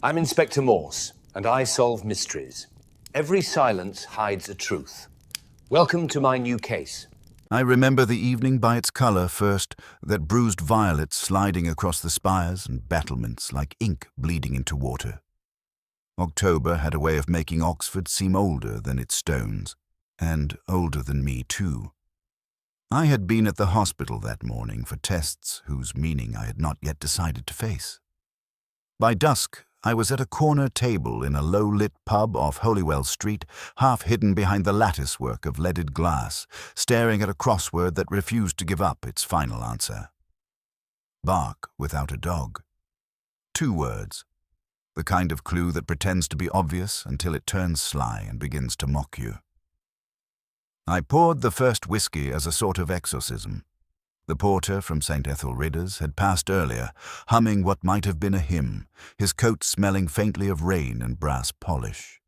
I'm Inspector Morse, and I solve mysteries. Every silence hides a truth. Welcome to my new case. I remember the evening by its colour first, that bruised violets sliding across the spires and battlements like ink bleeding into water. October had a way of making Oxford seem older than its stones, and older than me too. I had been at the hospital that morning for tests whose meaning I had not yet decided to face. By dusk, I was at a corner table in a low-lit pub off Holywell Street, half hidden behind the latticework of leaded glass, staring at a crossword that refused to give up its final answer. Bark without a dog. 2 words. The kind of clue that pretends to be obvious until it turns sly and begins to mock you. I poured the first whiskey as a sort of exorcism. The porter from St. Ethelreda's had passed earlier, humming what might have been a hymn, his coat smelling faintly of rain and brass polish.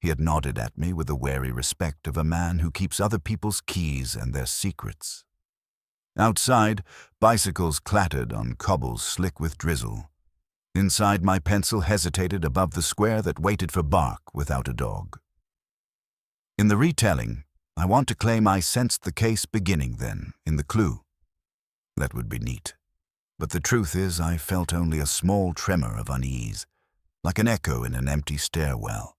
He had nodded at me with the wary respect of a man who keeps other people's keys and their secrets. Outside, bicycles clattered on cobbles slick with drizzle. Inside, my pencil hesitated above the square that waited for bark without a dog. In the retelling, I want to claim I sensed the case beginning then, in the clue. That would be neat. But the truth is I felt only a small tremor of unease, like an echo in an empty stairwell.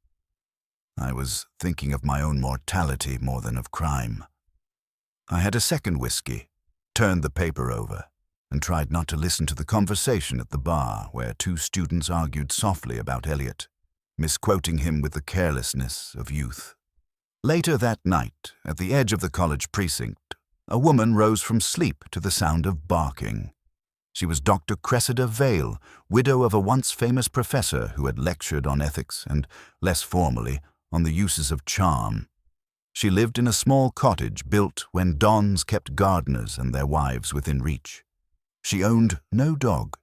I was thinking of my own mortality more than of crime. I had a second whiskey, turned the paper over, and tried not to listen to the conversation at the bar where 2 students argued softly about Eliot, misquoting him with the carelessness of youth. Later that night, at the edge of the college precinct, a woman rose from sleep to the sound of barking. She was Dr. Cressida Vale, widow of a once famous professor who had lectured on ethics and, less formally, on the uses of charm. She lived in a small cottage built when dons kept gardeners and their wives within reach. She owned no dog,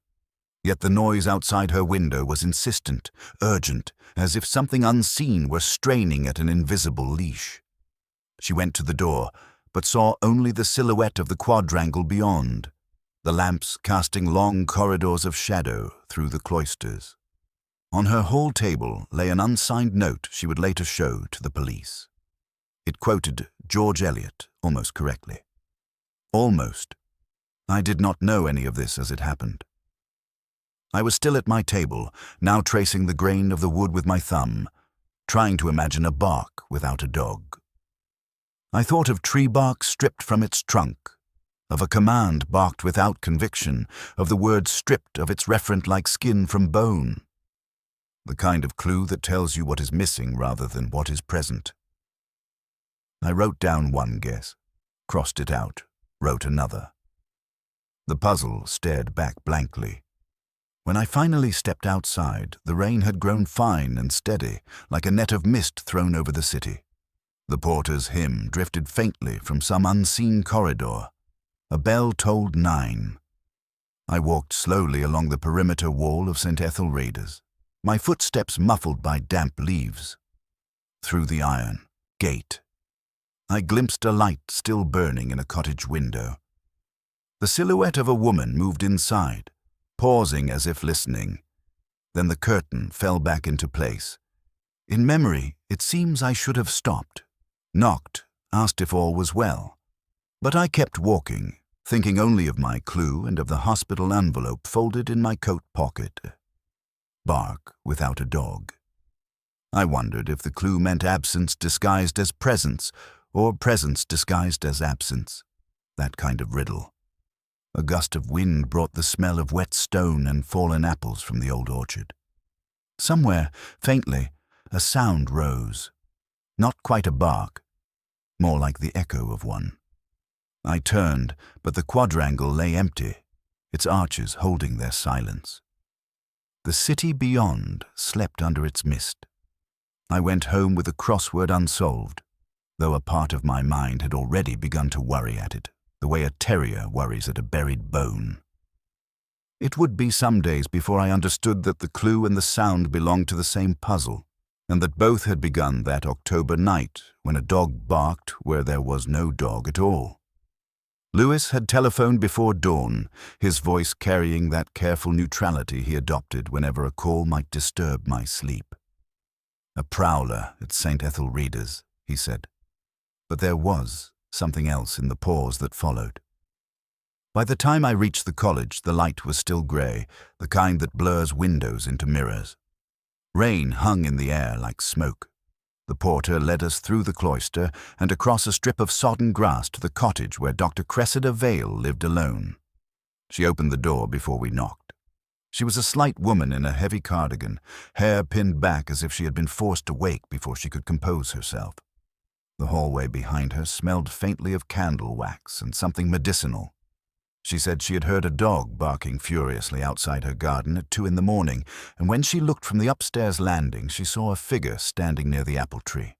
yet the noise outside her window was insistent, urgent, as if something unseen were straining at an invisible leash. She went to the door, but saw only the silhouette of the quadrangle beyond, the lamps casting long corridors of shadow through the cloisters. On her hall table lay an unsigned note she would later show to the police. It quoted George Eliot almost correctly. Almost. I did not know any of this as it happened. I was still at my table, now tracing the grain of the wood with my thumb, trying to imagine a bark without a dog. I thought of tree bark stripped from its trunk, of a command barked without conviction, of the word stripped of its referent-like skin from bone. The kind of clue that tells you what is missing rather than what is present. I wrote down one guess, crossed it out, wrote another. The puzzle stared back blankly. When I finally stepped outside, the rain had grown fine and steady, like a net of mist thrown over the city. The porter's hymn drifted faintly from some unseen corridor. A bell tolled 9. I walked slowly along the perimeter wall of St. Ethelreda's, my footsteps muffled by damp leaves. Through the iron gate, I glimpsed a light still burning in a cottage window. The silhouette of a woman moved inside, pausing as if listening. Then the curtain fell back into place. In memory, it seems I should have stopped, knocked, asked if all was well. But I kept walking, thinking only of my clue and of the hospital envelope folded in my coat pocket. Bark without a dog. I wondered if the clue meant absence disguised as presence, or presence disguised as absence. That kind of riddle. A gust of wind brought the smell of wet stone and fallen apples from the old orchard. Somewhere, faintly, a sound rose. Not quite a bark, more like the echo of one. I turned, but the quadrangle lay empty, its arches holding their silence. The city beyond slept under its mist. I went home with the crossword unsolved, though a part of my mind had already begun to worry at it, the way a terrier worries at a buried bone. It would be some days before I understood that the clue and the sound belonged to the same puzzle, and that both had begun that October night when a dog barked where there was no dog at all. Lewis had telephoned before dawn, his voice carrying that careful neutrality he adopted whenever a call might disturb my sleep. "A prowler at St. Ethelreda's," he said. But there was something else in the pause that followed. By the time I reached the college, the light was still grey, the kind that blurs windows into mirrors. Rain hung in the air like smoke. The porter led us through the cloister and across a strip of sodden grass to the cottage where Dr. Cressida Vale lived alone. She opened the door before we knocked. She was a slight woman in a heavy cardigan, hair pinned back as if she had been forced to wake before she could compose herself. The hallway behind her smelled faintly of candle wax and something medicinal. She said she had heard a dog barking furiously outside her garden at 2 a.m, and when she looked from the upstairs landing, she saw a figure standing near the apple tree.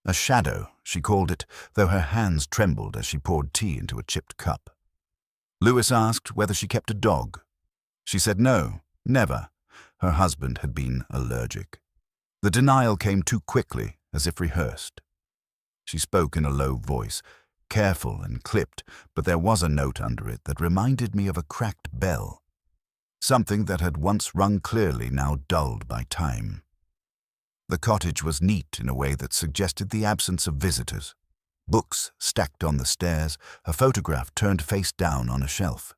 A shadow, she called it, though her hands trembled as she poured tea into a chipped cup. Lewis asked whether she kept a dog. She said no, never. Her husband had been allergic. The denial came too quickly, as if rehearsed. She spoke in a low voice, careful and clipped, but there was a note under it that reminded me of a cracked bell. Something that had once rung clearly, now dulled by time. The cottage was neat in a way that suggested the absence of visitors. Books stacked on the stairs, a photograph turned face down on a shelf.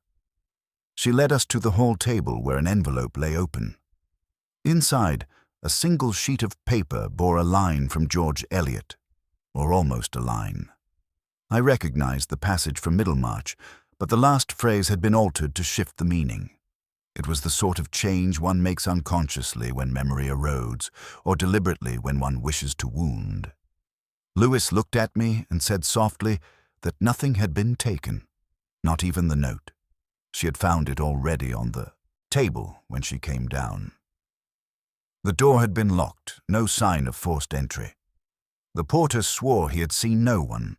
She led us to the hall table where an envelope lay open. Inside, a single sheet of paper bore a line from George Eliot, or almost a line. I recognized the passage from Middlemarch, but the last phrase had been altered to shift the meaning. It was the sort of change one makes unconsciously when memory erodes, or deliberately when one wishes to wound. Lewis looked at me and said softly that nothing had been taken, not even the note. She had found it already on the table when she came down. The door had been locked, no sign of forced entry. The porter swore he had seen no one,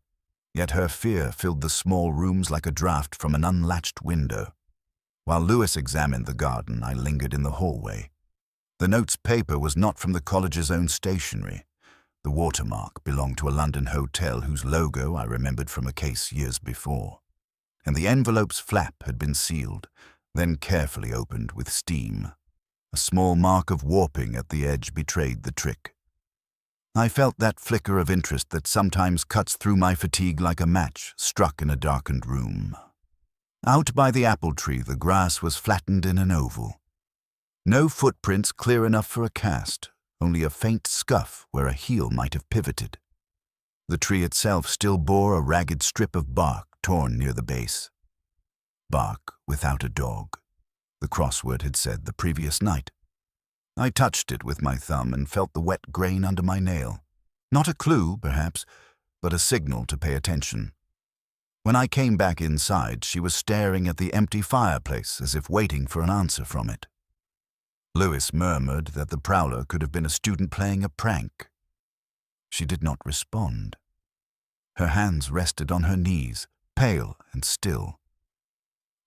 yet her fear filled the small rooms like a draught from an unlatched window. While Lewis examined the garden, I lingered in the hallway. The note's paper was not from the college's own stationery. The watermark belonged to a London hotel whose logo I remembered from a case years before. And the envelope's flap had been sealed, then carefully opened with steam. A small mark of warping at the edge betrayed the trick. I felt that flicker of interest that sometimes cuts through my fatigue like a match struck in a darkened room. Out by the apple tree, the grass was flattened in an oval. No footprints clear enough for a cast, only a faint scuff where a heel might have pivoted. The tree itself still bore a ragged strip of bark torn near the base. Bark without a dog, the crossword had said the previous night. I touched it with my thumb and felt the wet grain under my nail. Not a clue, perhaps, but a signal to pay attention. When I came back inside, she was staring at the empty fireplace as if waiting for an answer from it. Lewis murmured that the prowler could have been a student playing a prank. She did not respond. Her hands rested on her knees, pale and still.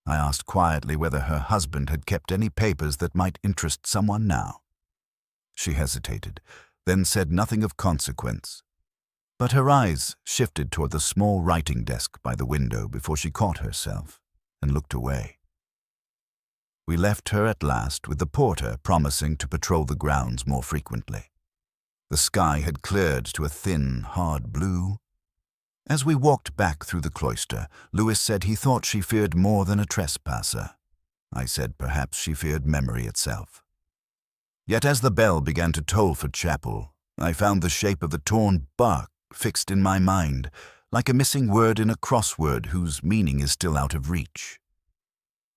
I asked quietly whether her husband had kept any papers that might interest someone now. She hesitated, then said nothing of consequence. But her eyes shifted toward the small writing desk by the window before she caught herself and looked away. We left her at last with the porter promising to patrol the grounds more frequently. The sky had cleared to a thin, hard blue. As we walked back through the cloister, Lewis said he thought she feared more than a trespasser. I said perhaps she feared memory itself. Yet as the bell began to toll for chapel, I found the shape of the torn bark fixed in my mind, like a missing word in a crossword whose meaning is still out of reach.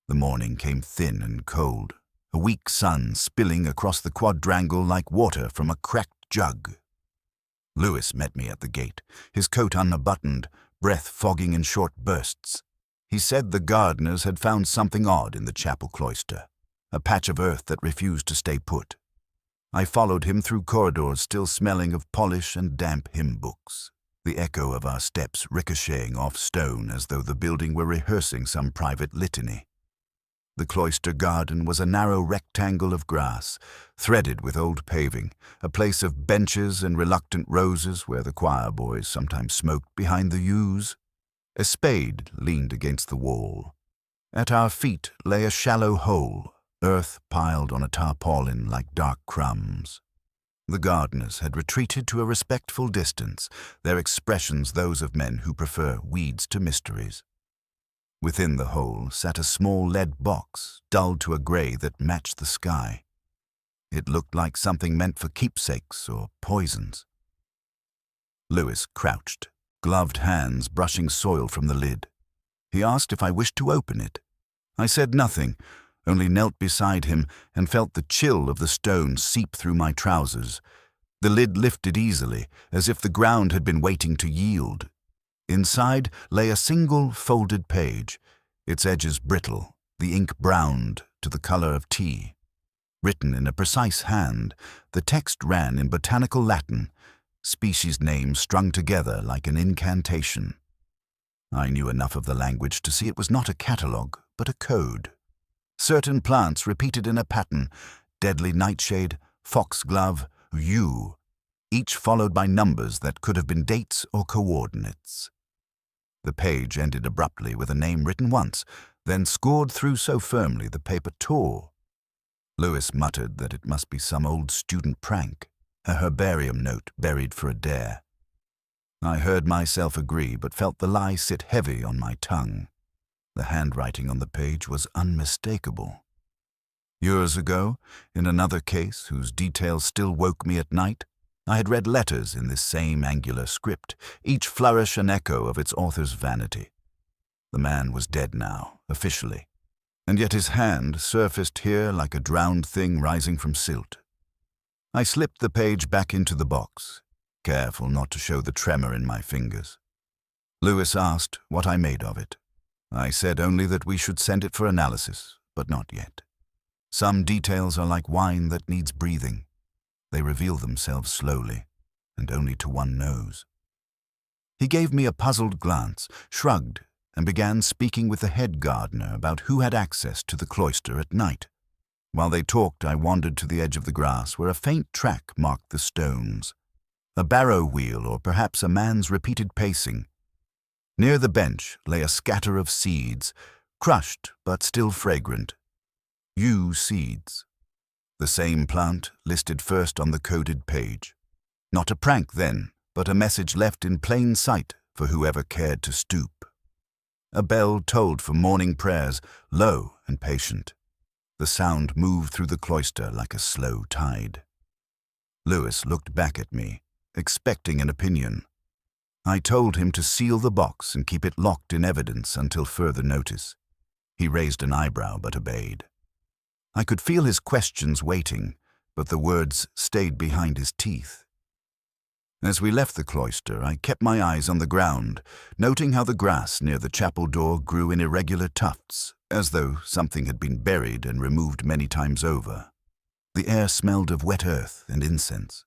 The morning came thin and cold, a weak sun spilling across the quadrangle like water from a cracked jug. Lewis met me at the gate, his coat unbuttoned, breath fogging in short bursts. He said the gardeners had found something odd in the chapel cloister, a patch of earth that refused to stay put. I followed him through corridors still smelling of polish and damp hymn books, the echo of our steps ricocheting off stone as though the building were rehearsing some private litany. The cloister garden was a narrow rectangle of grass, threaded with old paving, a place of benches and reluctant roses where the choir boys sometimes smoked behind the yews. A spade leaned against the wall. At our feet lay a shallow hole, earth piled on a tarpaulin like dark crumbs. The gardeners had retreated to a respectful distance, their expressions those of men who prefer weeds to mysteries. Within the hole sat a small lead box, dulled to a grey that matched the sky. It looked like something meant for keepsakes or poisons. Lewis crouched, gloved hands brushing soil from the lid. He asked if I wished to open it. I said nothing, only knelt beside him and felt the chill of the stone seep through my trousers. The lid lifted easily, as if the ground had been waiting to yield. Inside lay a single folded page, its edges brittle, the ink browned to the color of tea. Written in a precise hand, the text ran in botanical Latin, species names strung together like an incantation. I knew enough of the language to see it was not a catalogue, but a code. Certain plants repeated in a pattern, deadly nightshade, foxglove, yew, each followed by numbers that could have been dates or coordinates. The page ended abruptly with a name written once, then scored through so firmly the paper tore. Lewis muttered that it must be some old student prank, a herbarium note buried for a dare. I heard myself agree, but felt the lie sit heavy on my tongue. The handwriting on the page was unmistakable. Years ago, in another case whose details still woke me at night, I had read letters in this same angular script, each flourish an echo of its author's vanity. The man was dead now, officially, and yet his hand surfaced here like a drowned thing rising from silt. I slipped the page back into the box, careful not to show the tremor in my fingers. Lewis asked what I made of it. I said only that we should send it for analysis, but not yet. Some details are like wine that needs breathing. They reveal themselves slowly, and only to one knows. He gave me a puzzled glance, shrugged, and began speaking with the head gardener about who had access to the cloister at night. While they talked, I wandered to the edge of the grass where a faint track marked the stones. A barrow wheel, or perhaps a man's repeated pacing. Near the bench lay a scatter of seeds, crushed but still fragrant. Yew seeds. The same plant listed first on the coded page. Not a prank then, but a message left in plain sight for whoever cared to stoop. A bell tolled for morning prayers, low and patient. The sound moved through the cloister like a slow tide. Lewis looked back at me, expecting an opinion. I told him to seal the box and keep it locked in evidence until further notice. He raised an eyebrow but obeyed. I could feel his questions waiting, but the words stayed behind his teeth. As we left the cloister, I kept my eyes on the ground, noting how the grass near the chapel door grew in irregular tufts, as though something had been buried and removed many times over. The air smelled of wet earth and incense.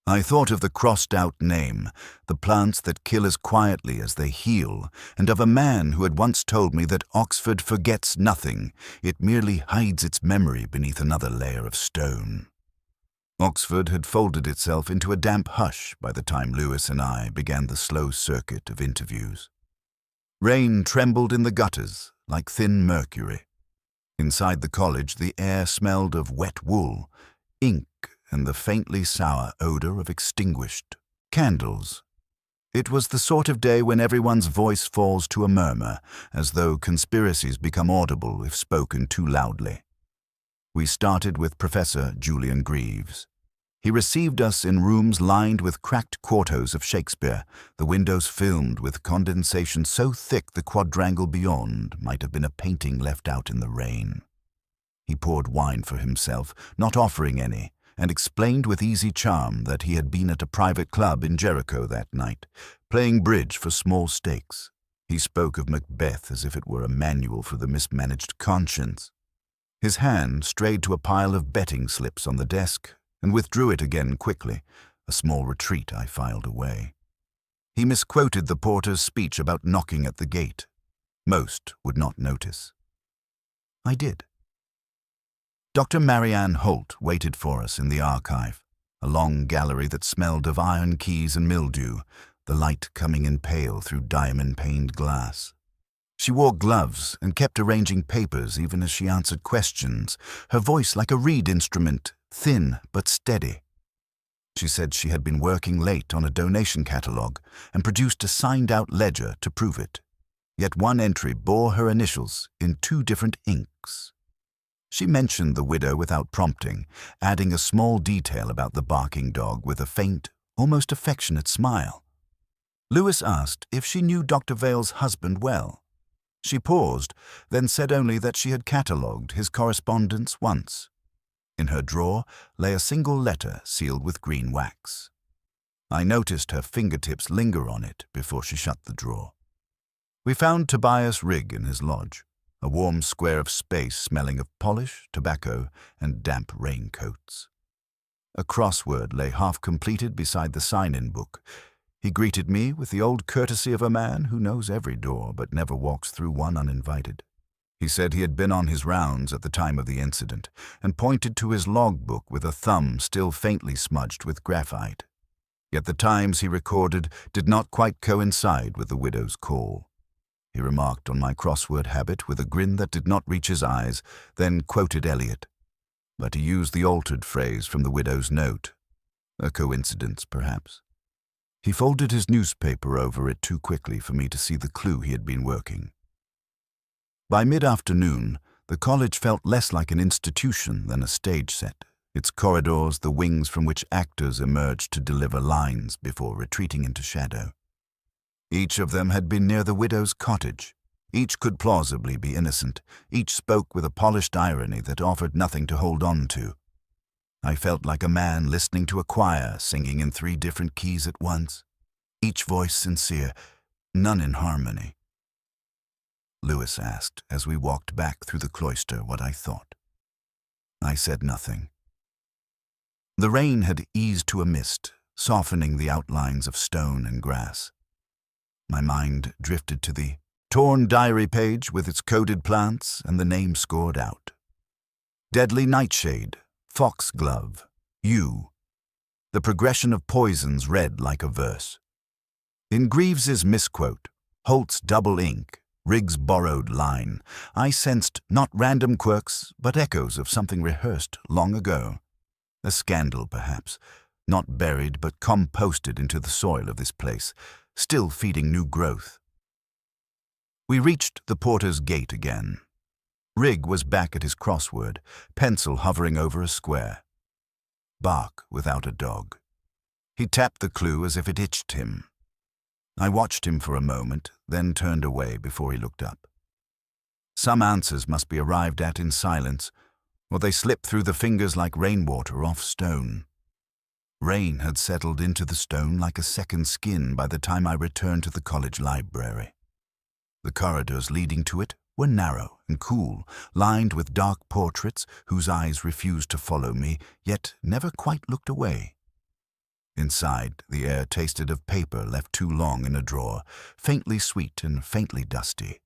I thought of the crossed-out name, the plants that kill as quietly as they heal, and of a man who had once told me that Oxford forgets nothing, it merely hides its memory beneath another layer of stone. Oxford had folded itself into a damp hush by the time Lewis and I began the slow circuit of interviews. Rain trembled in the gutters like thin mercury. Inside the college the air smelled of wet wool, ink, and the faintly sour odor of extinguished candles. It was the sort of day when everyone's voice falls to a murmur, as though conspiracies become audible if spoken too loudly. We started with Professor Julian Greaves. He received us in rooms lined with cracked quartos of Shakespeare, the windows filmed with condensation so thick the quadrangle beyond might have been a painting left out in the rain. He poured wine for himself, not offering any, and explained with easy charm that he had been at a private club in Jericho that night, playing bridge for small stakes. He spoke of Macbeth as if it were a manual for the mismanaged conscience. His hand strayed to a pile of betting slips on the desk and withdrew it again quickly, a small retreat I filed away. He misquoted the porter's speech about knocking at the gate. Most would not notice. I did. Dr. Marianne Holt waited for us in the archive, a long gallery that smelled of iron keys and mildew, the light coming in pale through diamond-paned glass. She wore gloves and kept arranging papers even as she answered questions, her voice like a reed instrument, thin but steady. She said she had been working late on a donation catalogue and produced a signed-out ledger to prove it. Yet one entry bore her initials in 2 different inks. She mentioned the widow without prompting, adding a small detail about the barking dog with a faint, almost affectionate smile. Lewis asked if she knew Dr. Vale's husband well. She paused, then said only that she had catalogued his correspondence once. In her drawer lay a single letter sealed with green wax. I noticed her fingertips linger on it before she shut the drawer. We found Tobias Rigg in his lodge, a warm square of space smelling of polish, tobacco, and damp raincoats. A crossword lay half-completed beside the sign-in book. He greeted me with the old courtesy of a man who knows every door but never walks through one uninvited. He said he had been on his rounds at the time of the incident and pointed to his logbook with a thumb still faintly smudged with graphite. Yet the times he recorded did not quite coincide with the widow's call. He remarked on my crossword habit with a grin that did not reach his eyes, then quoted Eliot. But he used the altered phrase from the widow's note. A coincidence, perhaps. He folded his newspaper over it too quickly for me to see the clue he had been working. By mid-afternoon, the college felt less like an institution than a stage set, its corridors the wings from which actors emerged to deliver lines before retreating into shadow. Each of them had been near the widow's cottage. Each could plausibly be innocent. Each spoke with a polished irony that offered nothing to hold on to. I felt like a man listening to a choir singing in 3 different keys at once, each voice sincere, none in harmony. Lewis asked as we walked back through the cloister what I thought. I said nothing. The rain had eased to a mist, softening the outlines of stone and grass. My mind drifted to the torn diary page with its coded plants and the name scored out. Deadly nightshade, foxglove, yew. The progression of poisons read like a verse. In Greaves's misquote, Holt's double ink, Rigg's borrowed line, I sensed not random quirks, but echoes of something rehearsed long ago. A scandal, perhaps, not buried but composted into the soil of this place, still feeding new growth. We reached the porter's gate again. Rigg was back at his crossword, pencil hovering over a square. Bark without a dog. He tapped the clue as if it itched him. I watched him for a moment, then turned away before he looked up. Some answers must be arrived at in silence, or they slip through the fingers like rainwater off stone. Rain had settled into the stone like a second skin by the time I returned to the college library. The corridors leading to it were narrow and cool, lined with dark portraits whose eyes refused to follow me, yet never quite looked away. Inside, the air tasted of paper left too long in a drawer, faintly sweet and faintly dusty.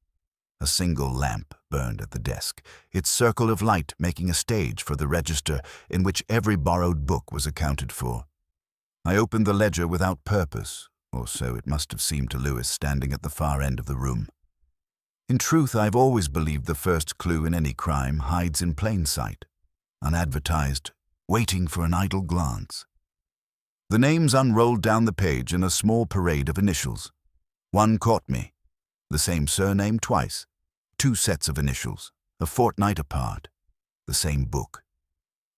A single lamp burned at the desk, its circle of light making a stage for the register in which every borrowed book was accounted for. I opened the ledger without purpose, or so it must have seemed to Lewis standing at the far end of the room. In truth, I've always believed the first clue in any crime hides in plain sight, unadvertised, waiting for an idle glance. The names unrolled down the page in a small parade of initials. One caught me. The same surname twice. 2 sets of initials, a fortnight apart. The same book.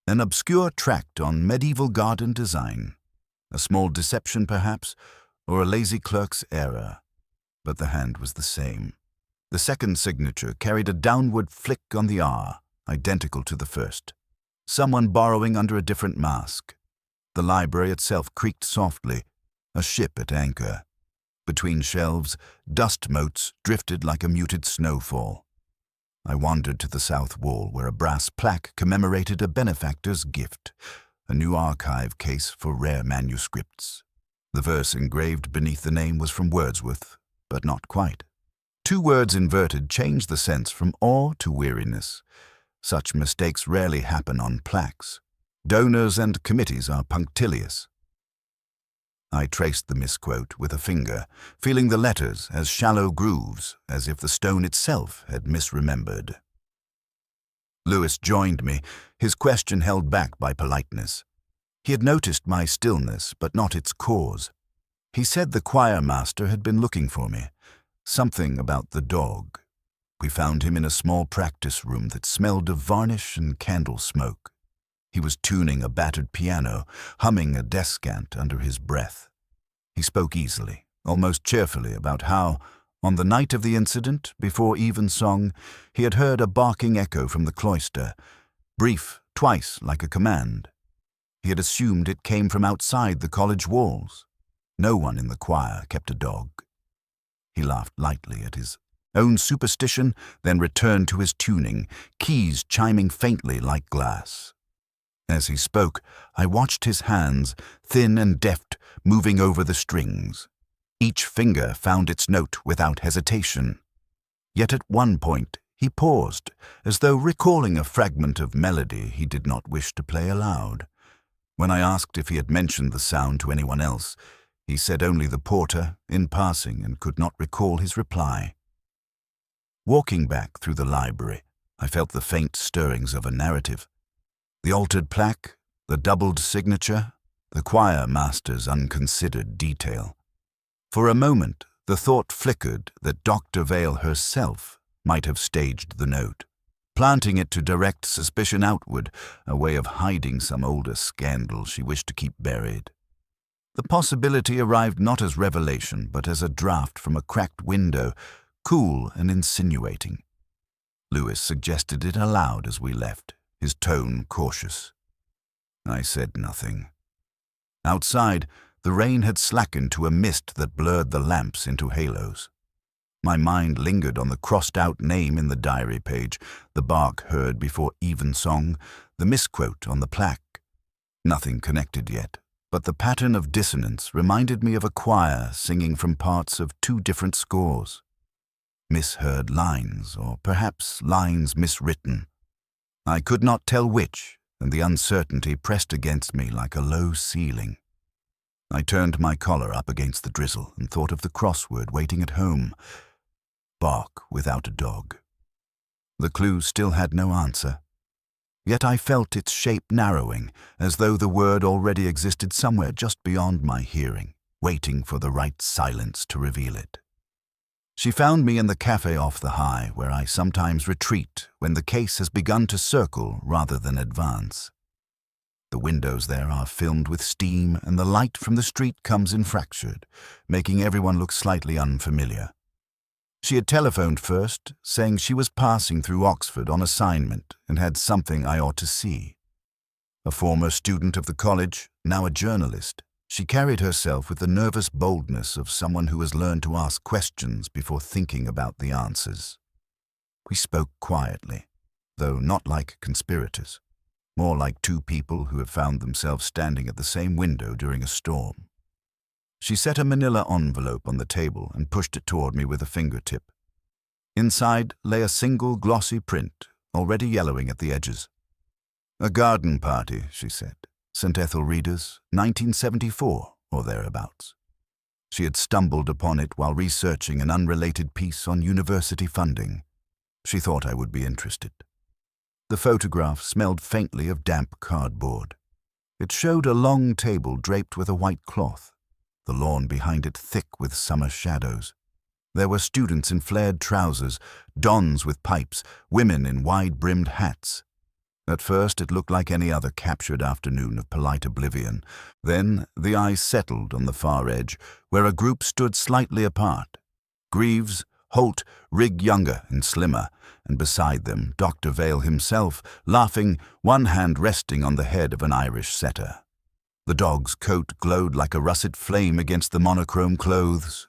An obscure tract on medieval garden design. A small deception, perhaps, or a lazy clerk's error. But the hand was the same. The second signature carried a downward flick on the R, identical to the first. Someone borrowing under a different mask. The library itself creaked softly, a ship at anchor. Between shelves, dust motes drifted like a muted snowfall. I wandered to the south wall where a brass plaque commemorated a benefactor's gift, a new archive case for rare manuscripts. The verse engraved beneath the name was from Wordsworth, but not quite. 2 words inverted changed the sense from awe to weariness. Such mistakes rarely happen on plaques. Donors and committees are punctilious. I traced the misquote with a finger, feeling the letters as shallow grooves, as if the stone itself had misremembered. Lewis joined me, his question held back by politeness. He had noticed my stillness, but not its cause. He said the choir master had been looking for me. Something about the dog. We found him in a small practice room that smelled of varnish and candle smoke. He was tuning a battered piano, humming a descant under his breath. He spoke easily, almost cheerfully, about how, on the night of the incident, before evensong, he had heard a barking echo from the cloister, brief, twice like a command. He had assumed it came from outside the college walls. No one in the choir kept a dog. He laughed lightly at his own superstition, then returned to his tuning, keys chiming faintly like glass. As he spoke, I watched his hands, thin and deft, moving over the strings. Each finger found its note without hesitation. Yet at one point he paused, as though recalling a fragment of melody he did not wish to play aloud. When I asked if he had mentioned the sound to anyone else, he said only the porter, in passing, and could not recall his reply. Walking back through the library, I felt the faint stirrings of a narrative. The altered plaque, the doubled signature, the choir master's unconsidered detail. For a moment, the thought flickered that Dr. Vale herself might have staged the note, planting it to direct suspicion outward, a way of hiding some older scandal she wished to keep buried. The possibility arrived not as revelation, but as a draught from a cracked window, cool and insinuating. Lewis suggested it aloud as we left, his tone cautious. I said nothing. Outside, the rain had slackened to a mist that blurred the lamps into halos. My mind lingered on the crossed-out name in the diary page, the bark heard before evensong, the misquote on the plaque. Nothing connected yet, but the pattern of dissonance reminded me of a choir singing from parts of two different scores. Misheard lines, or perhaps lines miswritten. I could not tell which, and the uncertainty pressed against me like a low ceiling. I turned my collar up against the drizzle and thought of the crossword waiting at home. Bark without a dog. The clue still had no answer. Yet I felt its shape narrowing, as though the word already existed somewhere just beyond my hearing, waiting for the right silence to reveal it. She found me in the cafe off the high, where I sometimes retreat when the case has begun to circle rather than advance. The windows there are filmed with steam, and the light from the street comes in fractured, making everyone look slightly unfamiliar. She had telephoned first, saying she was passing through Oxford on assignment and had something I ought to see. A former student of the college, now a journalist, she carried herself with the nervous boldness of someone who has learned to ask questions before thinking about the answers. We spoke quietly, though not like conspirators, more like two people who have found themselves standing at the same window during a storm. She set a manila envelope on the table and pushed it toward me with a fingertip. Inside lay a single glossy print, already yellowing at the edges. "A garden party," she said. "St. Ethel Readers, 1974, or thereabouts." She had stumbled upon it while researching an unrelated piece on university funding. She thought I would be interested. The photograph smelled faintly of damp cardboard. It showed a long table draped with a white cloth, the lawn behind it thick with summer shadows. There were students in flared trousers, dons with pipes, women in wide-brimmed hats. At first it looked like any other captured afternoon of polite oblivion. Then the eye settled on the far edge, where a group stood slightly apart. Greaves, Holt, Rigg younger and slimmer, and beside them Dr. Vale himself, laughing, one hand resting on the head of an Irish setter. The dog's coat glowed like a russet flame against the monochrome clothes.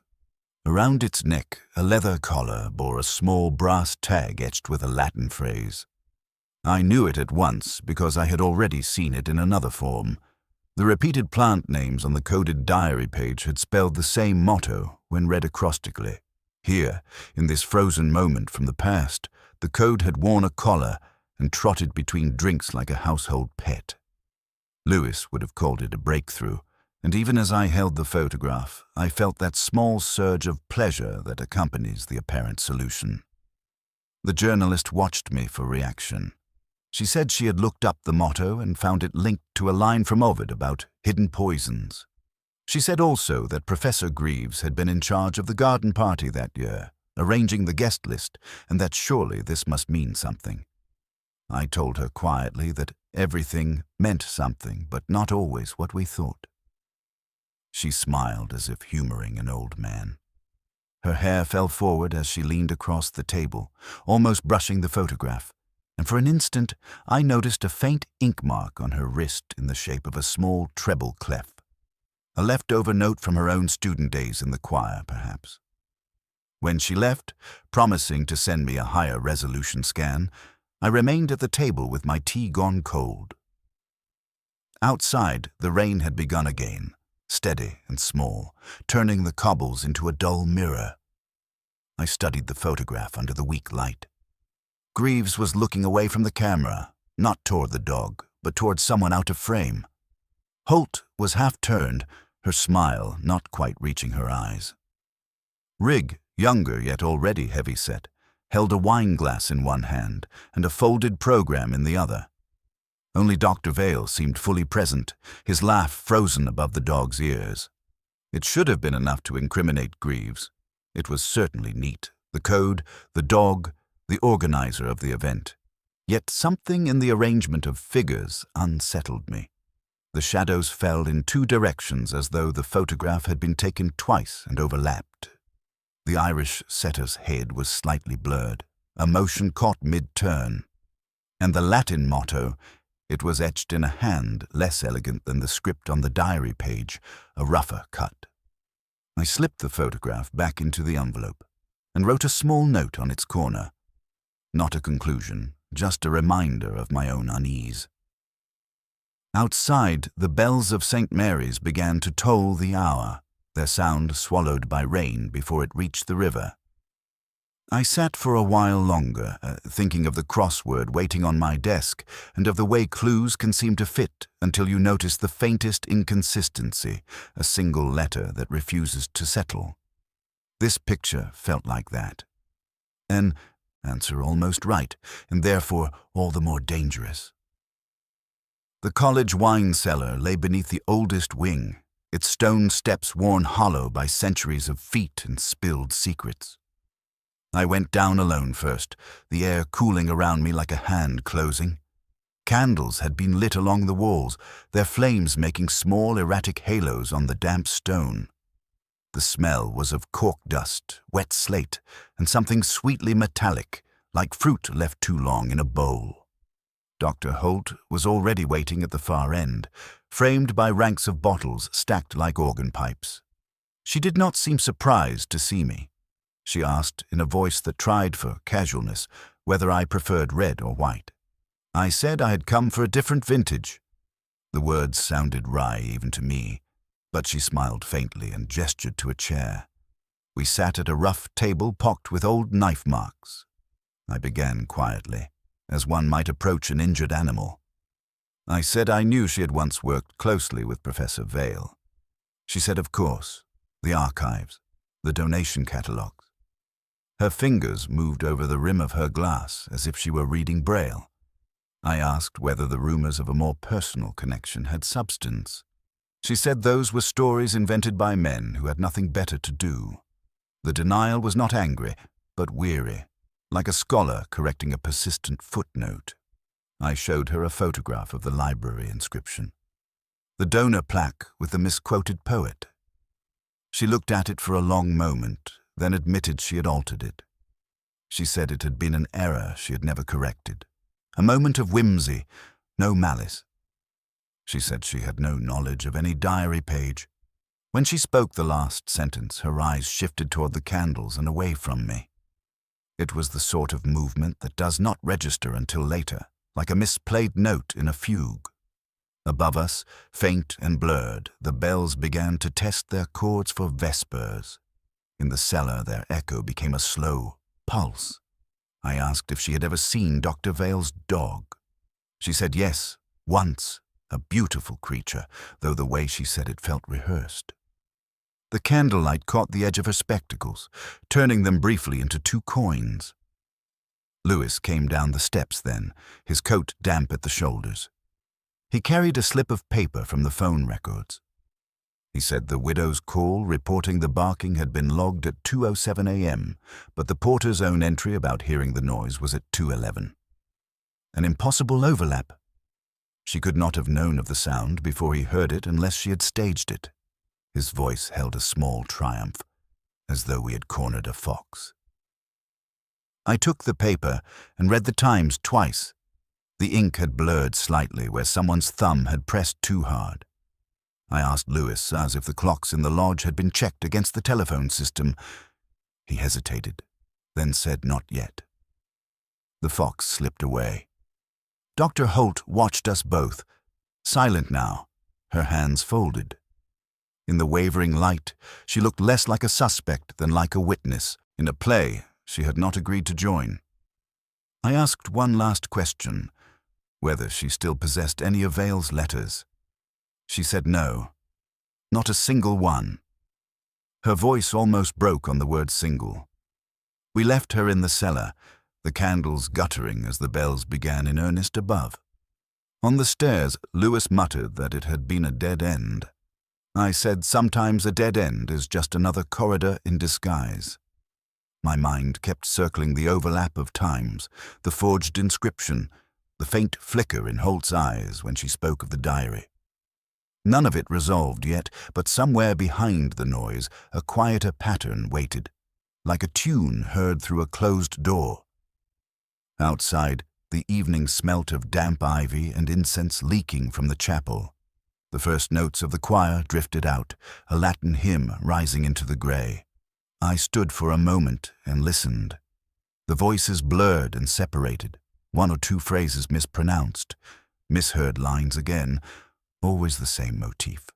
Around its neck, a leather collar bore a small brass tag etched with a Latin phrase. I knew it at once because I had already seen it in another form. The repeated plant names on the coded diary page had spelled the same motto when read acrostically. Here, in this frozen moment from the past, the code had worn a collar and trotted between drinks like a household pet. Lewis would have called it a breakthrough, And even as I held the photograph, I felt that small surge of pleasure that accompanies the apparent solution. The journalist watched me for reaction. She said she had looked up the motto and found it linked to a line from Ovid about hidden poisons. She said also that Professor Greaves had been in charge of the garden party that year, arranging the guest list, and that surely this must mean something. I told her quietly that everything meant something, but not always what we thought. She smiled as if humoring an old man. Her hair fell forward as she leaned across the table, almost brushing the photograph, and for an instant I noticed a faint ink mark on her wrist in the shape of a small treble clef. A leftover note from her own student days in the choir, perhaps. When she left, promising to send me a higher resolution scan, I remained at the table with my tea gone cold. Outside, the rain had begun again, steady and small, turning the cobbles into a dull mirror. I studied the photograph under the weak light. Greaves was looking away from the camera, not toward the dog, but toward someone out of frame. Holt was half-turned, her smile not quite reaching her eyes. Rigg, younger yet already heavy-set, held a wine glass in one hand and a folded program in the other. Only Dr. Vale seemed fully present, his laugh frozen above the dog's ears. It should have been enough to incriminate Greaves. It was certainly neat, the code, the dog, the organizer of the event. Yet something in the arrangement of figures unsettled me. The shadows fell in two directions as though the photograph had been taken twice and overlapped. The Irish setter's head was slightly blurred, a motion caught mid-turn. And the Latin motto, it was etched in a hand less elegant than the script on the diary page, a rougher cut. I slipped the photograph back into the envelope and wrote a small note on its corner. Not a conclusion, just a reminder of my own unease. Outside, the bells of St. Mary's began to toll the hour, their sound swallowed by rain before it reached the river. I sat for a while longer, thinking of the crossword waiting on my desk and of the way clues can seem to fit until you notice the faintest inconsistency, a single letter that refuses to settle. This picture felt like that. An answer almost right, and therefore all the more dangerous. The college wine cellar lay beneath the oldest wing, its stone steps worn hollow by centuries of feet and spilled secrets. I went down alone first, the air cooling around me like a hand closing. Candles had been lit along the walls, their flames making small erratic halos on the damp stone. The smell was of cork dust, wet slate, and something sweetly metallic, like fruit left too long in a bowl. Dr. Holt was already waiting at the far end, framed by ranks of bottles stacked like organ pipes. She did not seem surprised to see me. She asked, in a voice that tried for casualness, whether I preferred red or white. I said I had come for a different vintage. The words sounded wry even to me, but she smiled faintly and gestured to a chair. We sat at a rough table pocked with old knife marks. I began quietly, as one might approach an injured animal. I said I knew she had once worked closely with Professor Vale. She said, of course, the archives, the donation catalogues. Her fingers moved over the rim of her glass as if she were reading Braille. I asked whether the rumors of a more personal connection had substance. She said those were stories invented by men who had nothing better to do. The denial was not angry, but weary, like a scholar correcting a persistent footnote. I showed her a photograph of the library inscription, the donor plaque with the misquoted poet. She looked at it for a long moment, then admitted she had altered it. She said it had been an error she had never corrected, a moment of whimsy, no malice. She said she had no knowledge of any diary page. When she spoke the last sentence, her eyes shifted toward the candles and away from me. It was the sort of movement that does not register until later, like a misplayed note in a fugue. Above us, faint and blurred, the bells began to test their chords for vespers. In the cellar, their echo became a slow pulse. I asked if she had ever seen Dr. Vale's dog. She said yes, once, a beautiful creature, though the way she said it felt rehearsed. The candlelight caught the edge of her spectacles, turning them briefly into 2 coins. Lewis came down the steps then, his coat damp at the shoulders. He carried a slip of paper from the phone records. He said the widow's call reporting the barking had been logged at 2:07 a.m., but the porter's own entry about hearing the noise was at 2:11. An impossible overlap. She could not have known of the sound before he heard it unless she had staged it. His voice held a small triumph, as though we had cornered a fox. I took the paper and read the times twice. The ink had blurred slightly where someone's thumb had pressed too hard. I asked Lewis as if the clocks in the lodge had been checked against the telephone system. He hesitated, then said not yet. The fox slipped away. Dr. Holt watched us both, silent now, her hands folded. In the wavering light, she looked less like a suspect than like a witness in a play she had not agreed to join. I asked one last question, whether she still possessed any of Vale's letters. She said no, not a single one. Her voice almost broke on the word single. We left her in the cellar, the candles guttering as the bells began in earnest above. On the stairs, Lewis muttered that it had been a dead end. I said sometimes a dead end is just another corridor in disguise. My mind kept circling the overlap of times, the forged inscription, the faint flicker in Holt's eyes when she spoke of the diary. None of it resolved yet, but somewhere behind the noise, a quieter pattern waited, like a tune heard through a closed door. Outside, the evening smelt of damp ivy and incense leaking from the chapel. The first notes of the choir drifted out, a Latin hymn rising into the grey. I stood for a moment and listened. The voices blurred and separated, 1 or 2 phrases mispronounced, misheard lines again, always the same motif.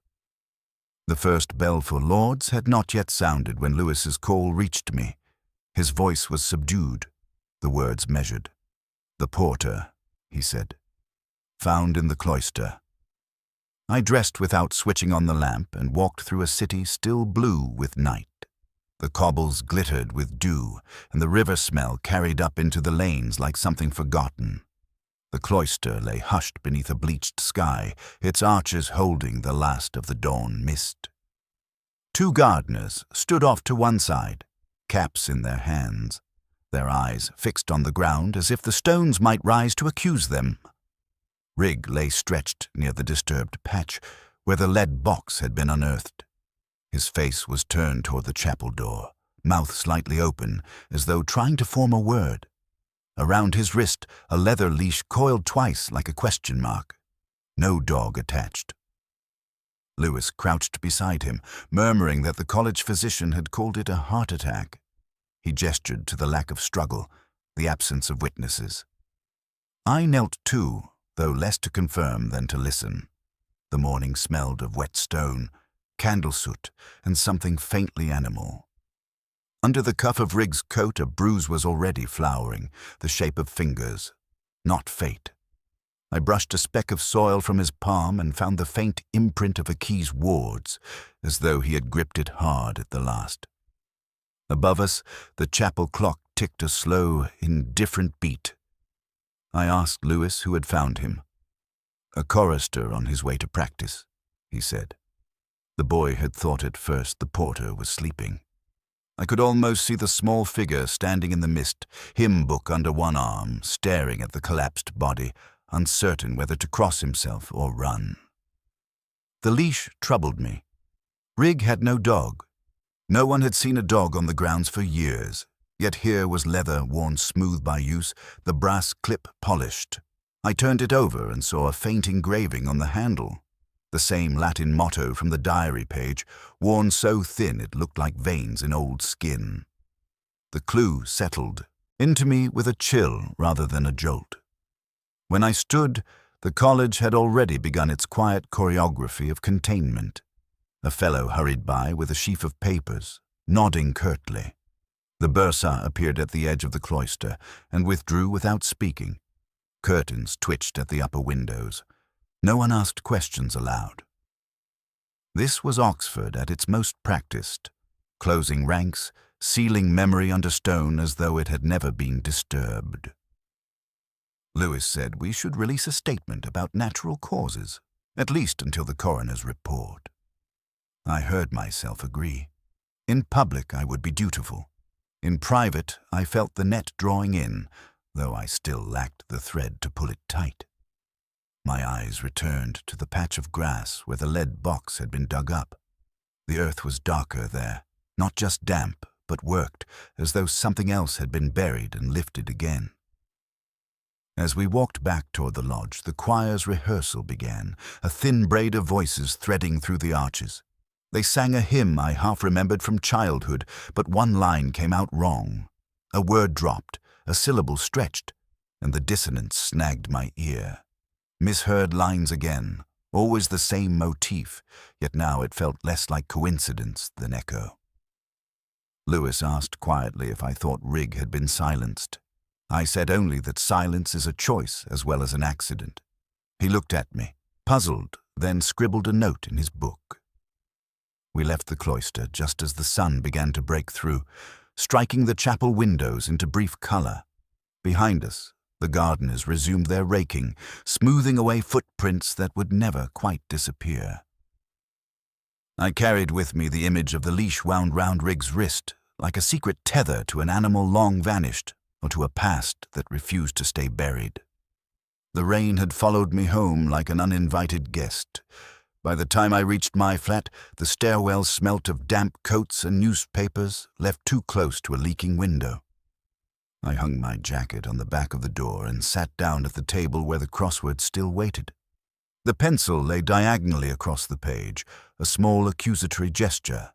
The first bell for Lords had not yet sounded when Lewis's call reached me. His voice was subdued, the words measured. "The porter," he said, "found in the cloister." I dressed without switching on the lamp and walked through a city still blue with night. The cobbles glittered with dew, and the river smell carried up into the lanes like something forgotten. The cloister lay hushed beneath a bleached sky, its arches holding the last of the dawn mist. 2 gardeners stood off to one side, caps in their hands, their eyes fixed on the ground as if the stones might rise to accuse them. Rigg lay stretched near the disturbed patch where the lead box had been unearthed. His face was turned toward the chapel door, mouth slightly open, as though trying to form a word. Around his wrist, a leather leash coiled twice like a question mark. No dog attached. Lewis crouched beside him, murmuring that the college physician had called it a heart attack. He gestured to the lack of struggle, the absence of witnesses. I knelt too, though less to confirm than to listen. The morning smelled of wet stone, candle soot, and something faintly animal. Under the cuff of Rigg's coat a bruise was already flowering, the shape of fingers, not fate. I brushed a speck of soil from his palm and found the faint imprint of a key's wards, as though he had gripped it hard at the last. Above us, the chapel clock ticked a slow, indifferent beat. I asked Lewis who had found him. "A chorister on his way to practice," he said. The boy had thought at first the porter was sleeping. I could almost see the small figure standing in the mist, hymn book under one arm, staring at the collapsed body, uncertain whether to cross himself or run. The leash troubled me. Rigg had no dog. No one had seen a dog on the grounds for years, yet here was leather worn smooth by use, the brass clip polished. I turned it over and saw a faint engraving on the handle, the same Latin motto from the diary page, worn so thin it looked like veins in old skin. The clue settled into me with a chill rather than a jolt. When I stood, the college had already begun its quiet choreography of containment. A fellow hurried by with a sheaf of papers, nodding curtly. The bursar appeared at the edge of the cloister and withdrew without speaking. Curtains twitched at the upper windows. No one asked questions aloud. This was Oxford at its most practiced, closing ranks, sealing memory under stone as though it had never been disturbed. Lewis said we should release a statement about natural causes, at least until the coroner's report. I heard myself agree. In public, I would be dutiful. In private, I felt the net drawing in, though I still lacked the thread to pull it tight. My eyes returned to the patch of grass where the lead box had been dug up. The earth was darker there, not just damp, but worked, as though something else had been buried and lifted again. As we walked back toward the lodge, the choir's rehearsal began, a thin braid of voices threading through the arches. They sang a hymn I half remembered from childhood, but one line came out wrong. A word dropped, a syllable stretched, and the dissonance snagged my ear. Misheard lines again, always the same motif, yet now it felt less like coincidence than echo. Lewis asked quietly if I thought Rigg had been silenced. I said only that silence is a choice as well as an accident. He looked at me, puzzled, then scribbled a note in his book. We left the cloister just as the sun began to break through, striking the chapel windows into brief color. Behind us, the gardeners resumed their raking, smoothing away footprints that would never quite disappear. I carried with me the image of the leash wound round Rigg's wrist, like a secret tether to an animal long vanished, or to a past that refused to stay buried. The rain had followed me home like an uninvited guest. By the time I reached my flat, the stairwell smelt of damp coats and newspapers left too close to a leaking window. I hung my jacket on the back of the door and sat down at the table where the crossword still waited. The pencil lay diagonally across the page, a small accusatory gesture.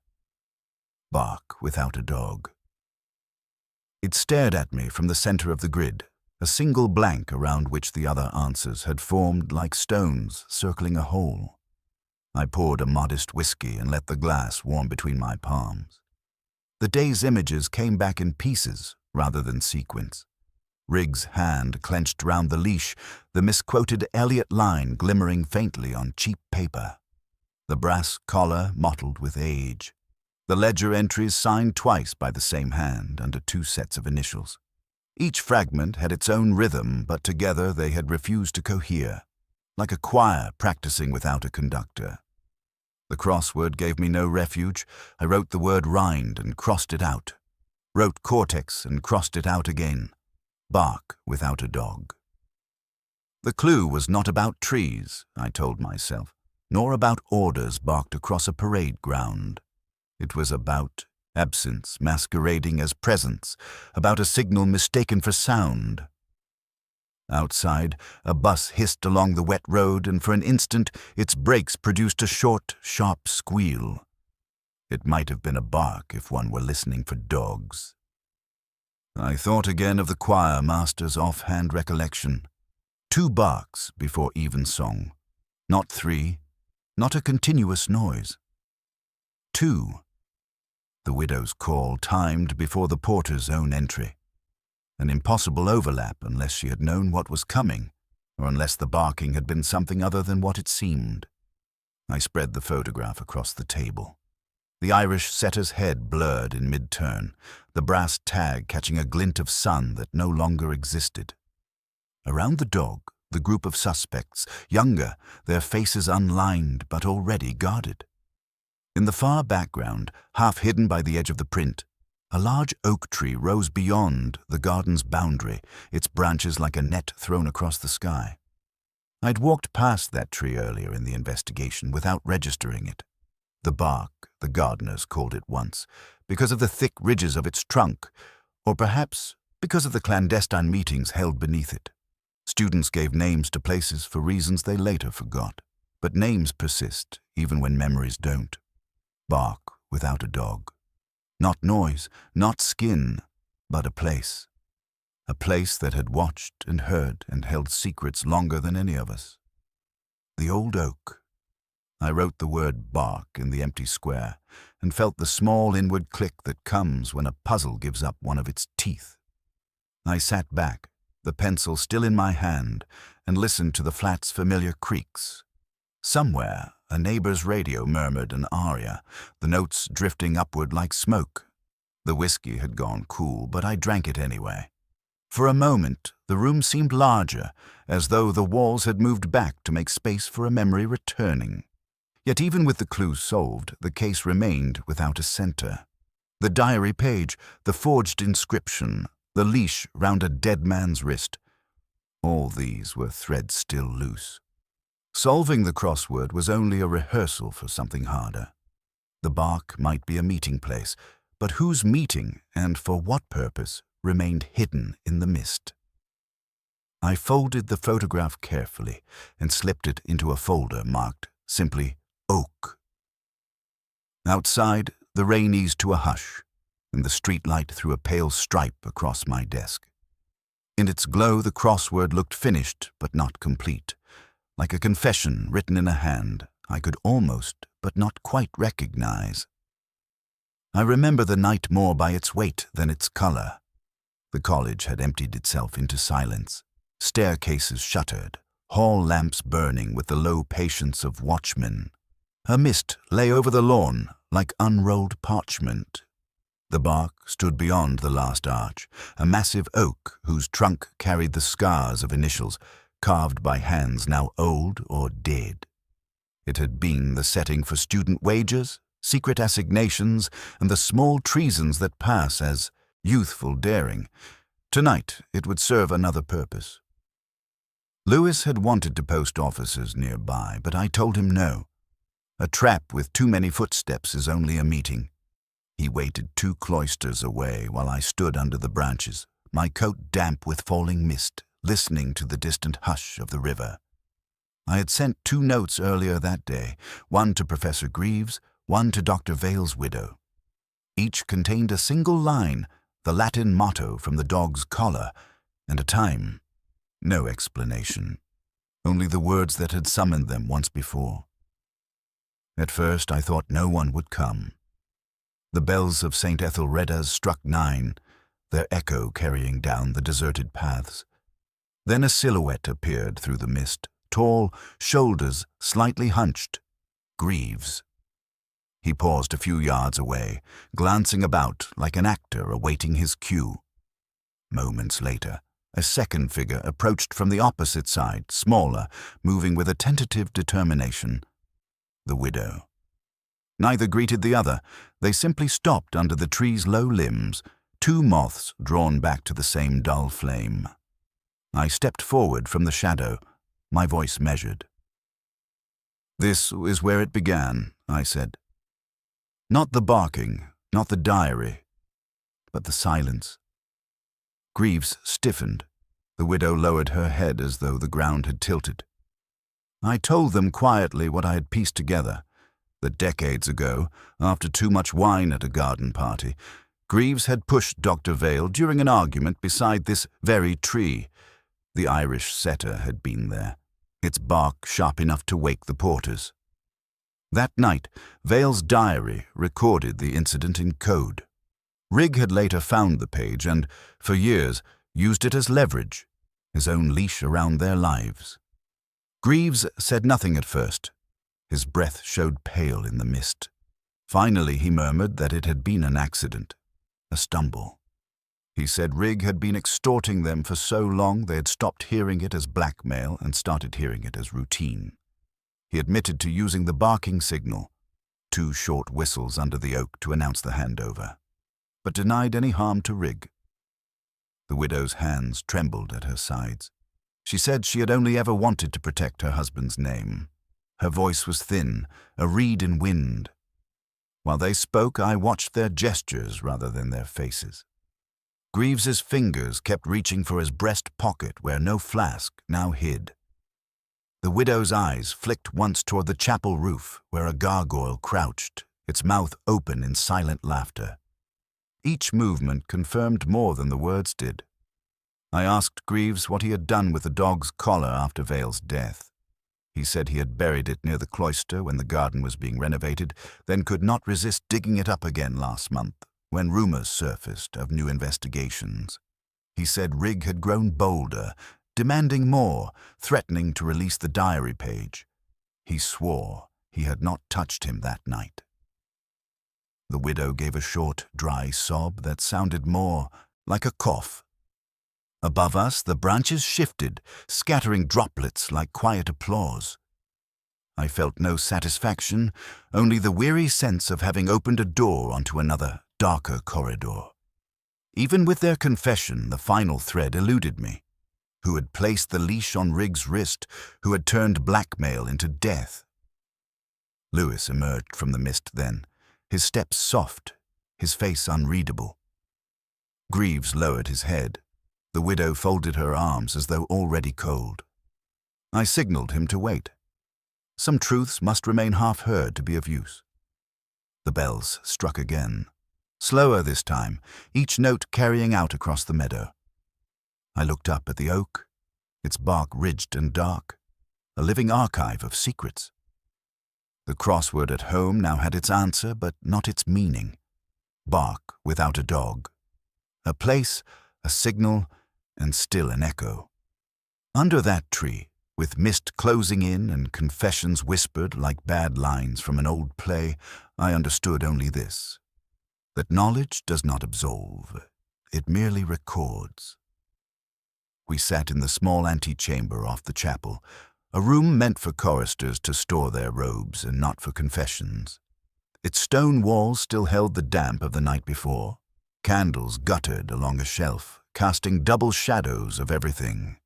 Bark without a dog. It stared at me from the center of the grid, a single blank around which the other answers had formed like stones circling a hole. I poured a modest whiskey and let the glass warm between my palms. The day's images came back in pieces rather than sequence. Rigg's hand clenched round the leash, the misquoted Eliot line glimmering faintly on cheap paper. The brass collar mottled with age. The ledger entries signed twice by the same hand under two sets of initials. Each fragment had its own rhythm, but together they had refused to cohere, like a choir practicing without a conductor. The crossword gave me no refuge. I wrote the word rind and crossed it out. Wrote cortex and crossed it out again. Bark without a dog. The clue was not about trees, I told myself, nor about orders barked across a parade ground. It was about absence masquerading as presence, about a signal mistaken for sound. Outside, a bus hissed along the wet road, and for an instant its brakes produced a short, sharp squeal. It might have been a bark if one were listening for dogs. I thought again of the choir master's offhand recollection. 2 barks before evensong. Not 3, not a continuous noise. 2. The widow's call timed before the porter's own entry. An impossible overlap unless she had known what was coming, or unless the barking had been something other than what it seemed. I spread the photograph across the table. The Irish setter's head blurred in mid-turn, the brass tag catching a glint of sun that no longer existed. Around the dog, the group of suspects, younger, their faces unlined but already guarded. In the far background, half hidden by the edge of the print, a large oak tree rose beyond the garden's boundary, its branches like a net thrown across the sky. I'd walked past that tree earlier in the investigation without registering it. The bark, the gardeners called it once, because of the thick ridges of its trunk, or perhaps because of the clandestine meetings held beneath it. Students gave names to places for reasons they later forgot, but names persist even when memories don't. Bark without a dog. Not noise, not skin, but a place. A place that had watched and heard and held secrets longer than any of us. The old oak. I wrote the word bark in the empty square and felt the small inward click that comes when a puzzle gives up one of its teeth. I sat back, the pencil still in my hand, and listened to the flat's familiar creaks. Somewhere, a neighbor's radio murmured an aria, the notes drifting upward like smoke. The whiskey had gone cool, but I drank it anyway. For a moment, the room seemed larger, as though the walls had moved back to make space for a memory returning. Yet even with the clues solved, the case remained without a center. The diary page, the forged inscription, the leash round a dead man's wrist. All these were threads still loose. Solving the crossword was only a rehearsal for something harder. The bark might be a meeting place, but whose meeting and for what purpose remained hidden in the mist. I folded the photograph carefully and slipped it into a folder marked simply Oak. Outside, the rain eased to a hush, and the streetlight threw a pale stripe across my desk. In its glow, the crossword looked finished but not complete, like a confession written in a hand I could almost but not quite recognize. I remember the night more by its weight than its color. The college had emptied itself into silence, staircases shuttered, hall lamps burning with the low patience of watchmen. A mist lay over the lawn like unrolled parchment. The bark stood beyond the last arch, a massive oak whose trunk carried the scars of initials carved by hands now old or dead. It had been the setting for student wagers, secret assignations, and the small treasons that pass as youthful daring. Tonight it would serve another purpose. Lewis had wanted to post officers nearby, but I told him no. A trap with too many footsteps is only a meeting. He waited 2 cloisters away while I stood under the branches, my coat damp with falling mist, listening to the distant hush of the river. I had sent 2 notes earlier that day, one to Professor Greaves, one to Dr. Vale's widow. Each contained a single line, the Latin motto from the dog's collar, and a time. No explanation, only the words that had summoned them once before. At first I thought no one would come. The bells of St. Ethelreda's struck 9, their echo carrying down the deserted paths. Then a silhouette appeared through the mist, tall, shoulders slightly hunched. Greaves. He paused a few yards away, glancing about like an actor awaiting his cue. Moments later, a second figure approached from the opposite side, smaller, moving with a tentative determination. The widow. Neither greeted the other. They simply stopped under the tree's low limbs, 2 moths drawn back to the same dull flame. I stepped forward from the shadow, my voice measured. "This is where it began," I said. Not the barking, not the diary, but the silence. Greaves stiffened. The widow lowered her head as though the ground had tilted. I told them quietly what I had pieced together, that decades ago, after too much wine at a garden party, Greaves had pushed Dr. Vale during an argument beside this very tree. The Irish setter had been there, its bark sharp enough to wake the porters. That night, Vale's diary recorded the incident in code. Rigg had later found the page and, for years, used it as leverage, his own leash around their lives. Greaves said nothing at first. His breath showed pale in the mist. Finally, he murmured that it had been an accident, a stumble. He said Rigg had been extorting them for so long they had stopped hearing it as blackmail and started hearing it as routine. He admitted to using the barking signal, 2 short whistles under the oak to announce the handover, but denied any harm to Rigg. The widow's hands trembled at her sides. She said she had only ever wanted to protect her husband's name. Her voice was thin, a reed in wind. While they spoke, I watched their gestures rather than their faces. Greaves's fingers kept reaching for his breast pocket where no flask now hid. The widow's eyes flicked once toward the chapel roof where a gargoyle crouched, its mouth open in silent laughter. Each movement confirmed more than the words did. I asked Greaves what he had done with the dog's collar after Vale's death. He said he had buried it near the cloister when the garden was being renovated, then could not resist digging it up again last month, when rumors surfaced of new investigations. He said Rigg had grown bolder, demanding more, threatening to release the diary page. He swore he had not touched him that night. The widow gave a short, dry sob that sounded more like a cough. Above us, the branches shifted, scattering droplets like quiet applause. I felt no satisfaction, only the weary sense of having opened a door onto another, darker corridor. Even with their confession, the final thread eluded me. Who had placed the leash on Rigg's wrist, who had turned blackmail into death? Lewis emerged from the mist then, his steps soft, his face unreadable. Greaves lowered his head. The widow folded her arms as though already cold. I signaled him to wait. Some truths must remain half-heard to be of use. The bells struck again, slower this time, each note carrying out across the meadow. I looked up at the oak, its bark ridged and dark, a living archive of secrets. The crossword at home now had its answer, but not its meaning. Bark without a dog. A place, a signal, and still an echo. Under that tree, with mist closing in and confessions whispered like bad lines from an old play, I understood only this: that knowledge does not absolve, it merely records. We sat in the small antechamber off the chapel, a room meant for choristers to store their robes and not for confessions. Its stone walls still held the damp of the night before. Candles guttered along a shelf, casting double shadows of everything.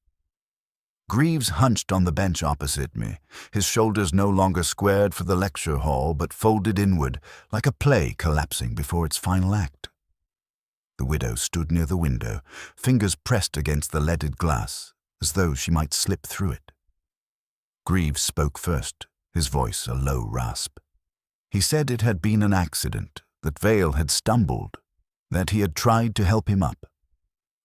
Greaves hunched on the bench opposite me, his shoulders no longer squared for the lecture hall but folded inward, like a play collapsing before its final act. The widow stood near the window, fingers pressed against the leaded glass, as though she might slip through it. Greaves spoke first, his voice a low rasp. He said it had been an accident, that Vale had stumbled, that he had tried to help him up.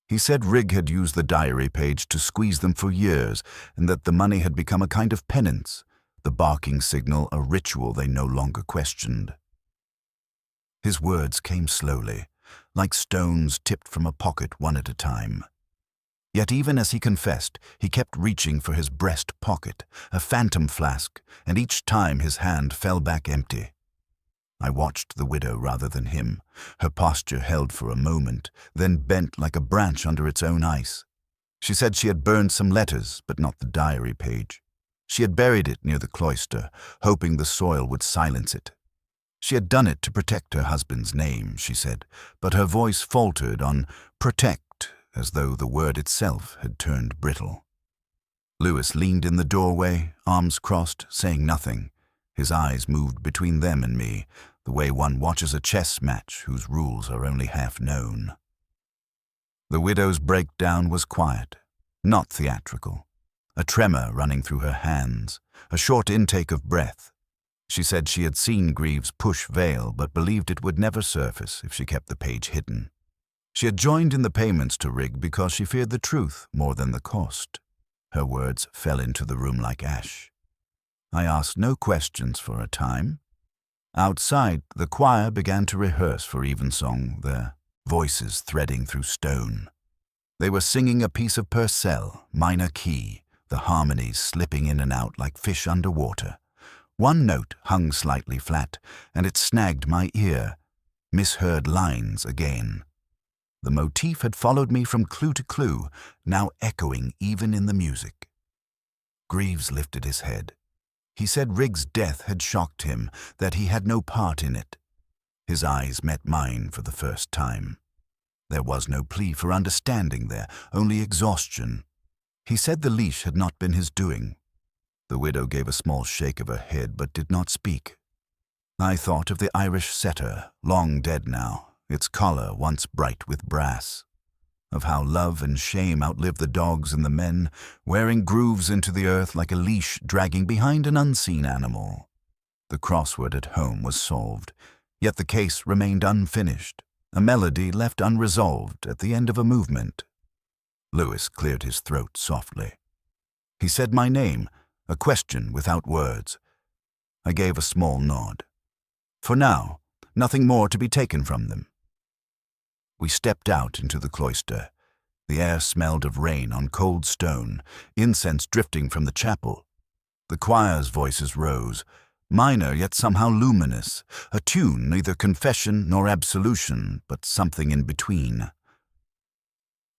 He said Rigg had used the diary page to squeeze them for years, and that the money had become a kind of penance, the barking signal a ritual they no longer questioned. His words came slowly, like stones tipped from a pocket one at a time. Yet even as he confessed, he kept reaching for his breast pocket, a phantom flask, and each time his hand fell back empty. I watched the widow rather than him, her posture held for a moment, then bent like a branch under its own ice. She said she had burned some letters, but not the diary page. She had buried it near the cloister, hoping the soil would silence it. She had done it to protect her husband's name, she said, but her voice faltered on protect, as though the word itself had turned brittle. Lewis leaned in the doorway, arms crossed, saying nothing. His eyes moved between them and me, the way one watches a chess match whose rules are only half known. The widow's breakdown was quiet, not theatrical. A tremor running through her hands, a short intake of breath. She said she had seen Greaves push Vale, but believed it would never surface if she kept the page hidden. She had joined in the payments to Rigg because she feared the truth more than the cost. Her words fell into the room like ash. I asked no questions for a time. Outside, the choir began to rehearse for evensong, their voices threading through stone. They were singing a piece of Purcell, minor key, the harmonies slipping in and out like fish underwater. One note hung slightly flat, and it snagged my ear. Misheard lines again. The motif had followed me from clue to clue, now echoing even in the music. Greaves lifted his head. He said Rigg's death had shocked him, that he had no part in it. His eyes met mine for the first time. There was no plea for understanding there, only exhaustion. He said the leash had not been his doing. The widow gave a small shake of her head, but did not speak. I thought of the Irish setter, long dead now, its collar once bright with brass. Of how love and shame outlived the dogs and the men, wearing grooves into the earth like a leash dragging behind an unseen animal. The crossword at home was solved, yet the case remained unfinished, a melody left unresolved at the end of a movement. Lewis cleared his throat softly. He said my name, a question without words. I gave a small nod. For now, nothing more to be taken from them. We stepped out into the cloister. The air smelled of rain on cold stone, incense drifting from the chapel. The choir's voices rose, minor yet somehow luminous, a tune neither confession nor absolution, but something in between.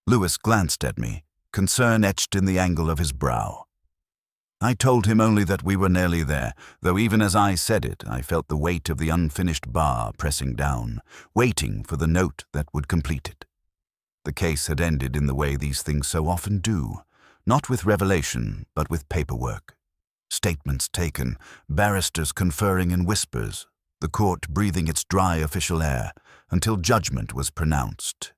Lewis glanced at me, concern etched in the angle of his brow. I told him only that we were nearly there, though even as I said it, I felt the weight of the unfinished bar pressing down, waiting for the note that would complete it. The case had ended in the way these things so often do, not with revelation, but with paperwork. Statements taken, barristers conferring in whispers, the court breathing its dry official air, until judgment was pronounced.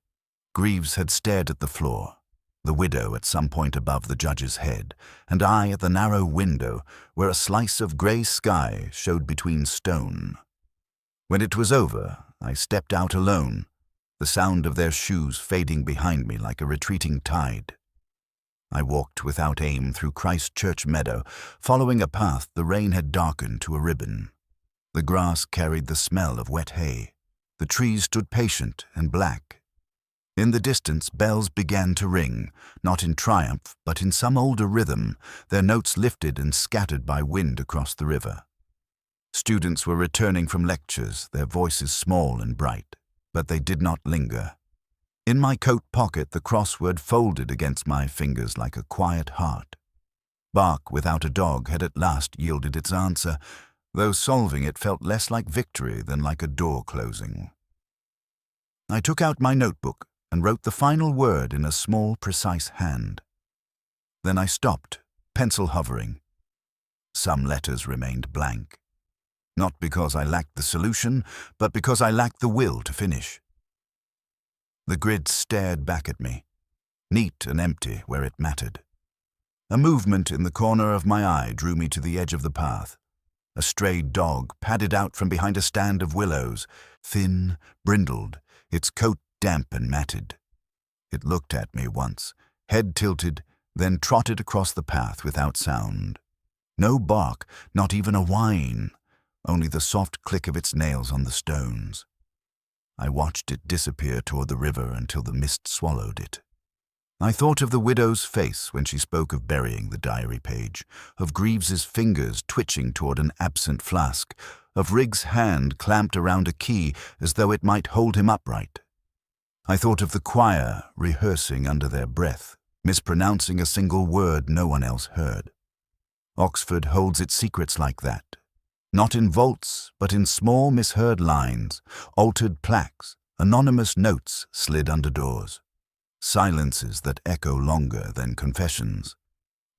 Greaves had stared at the floor, the widow at some point above the judge's head, and I at the narrow window where a slice of grey sky showed between stone. When it was over, I stepped out alone, the sound of their shoes fading behind me like a retreating tide. I walked without aim through Christ Church meadow, following a path the rain had darkened to a ribbon. The grass carried the smell of wet hay. The trees stood patient and black. In the distance, bells began to ring, not in triumph, but in some older rhythm, their notes lifted and scattered by wind across the river. Students were returning from lectures, their voices small and bright, but they did not linger. In my coat pocket, the crossword folded against my fingers like a quiet heart. Bark without a dog had at last yielded its answer, though solving it felt less like victory than like a door closing. I took out my notebook and wrote the final word in a small, precise hand. Then I stopped, pencil hovering. Some letters remained blank. Not because I lacked the solution, but because I lacked the will to finish. The grid stared back at me, neat and empty where it mattered. A movement in the corner of my eye drew me to the edge of the path. A stray dog padded out from behind a stand of willows, thin, brindled, its coat damp and matted. It looked at me once, head tilted, then trotted across the path without sound. No bark, not even a whine, only the soft click of its nails on the stones. I watched it disappear toward the river until the mist swallowed it. I thought of the widow's face when she spoke of burying the diary page, of Greaves's fingers twitching toward an absent flask, of Riggs' hand clamped around a key as though it might hold him upright. I thought of the choir rehearsing under their breath, mispronouncing a single word no one else heard. Oxford holds its secrets like that, not in vaults, but in small misheard lines, altered plaques, anonymous notes slid under doors, silences that echo longer than confessions.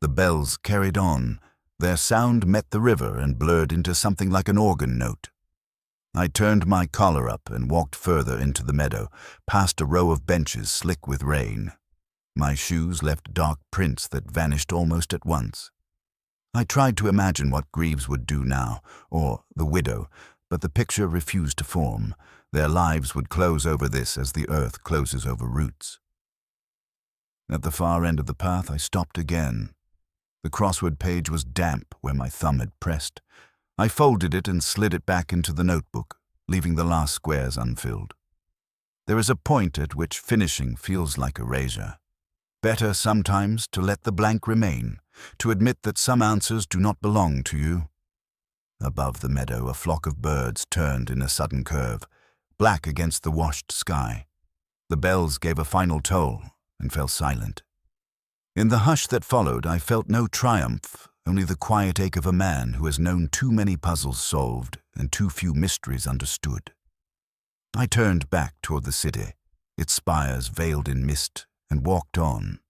The bells carried on, their sound met the river and blurred into something like an organ note. I turned my collar up and walked further into the meadow, past a row of benches slick with rain. My shoes left dark prints that vanished almost at once. I tried to imagine what Greaves would do now, or the widow, but the picture refused to form. Their lives would close over this as the earth closes over roots. At the far end of the path, I stopped again. The crossword page was damp where my thumb had pressed. I folded it and slid it back into the notebook, leaving the last squares unfilled. There is a point at which finishing feels like erasure. Better sometimes to let the blank remain, to admit that some answers do not belong to you. Above the meadow, a flock of birds turned in a sudden curve, black against the washed sky. The bells gave a final toll and fell silent. In the hush that followed, I felt no triumph, only the quiet ache of a man who has known too many puzzles solved and too few mysteries understood. I turned back toward the city, its spires veiled in mist, and walked on,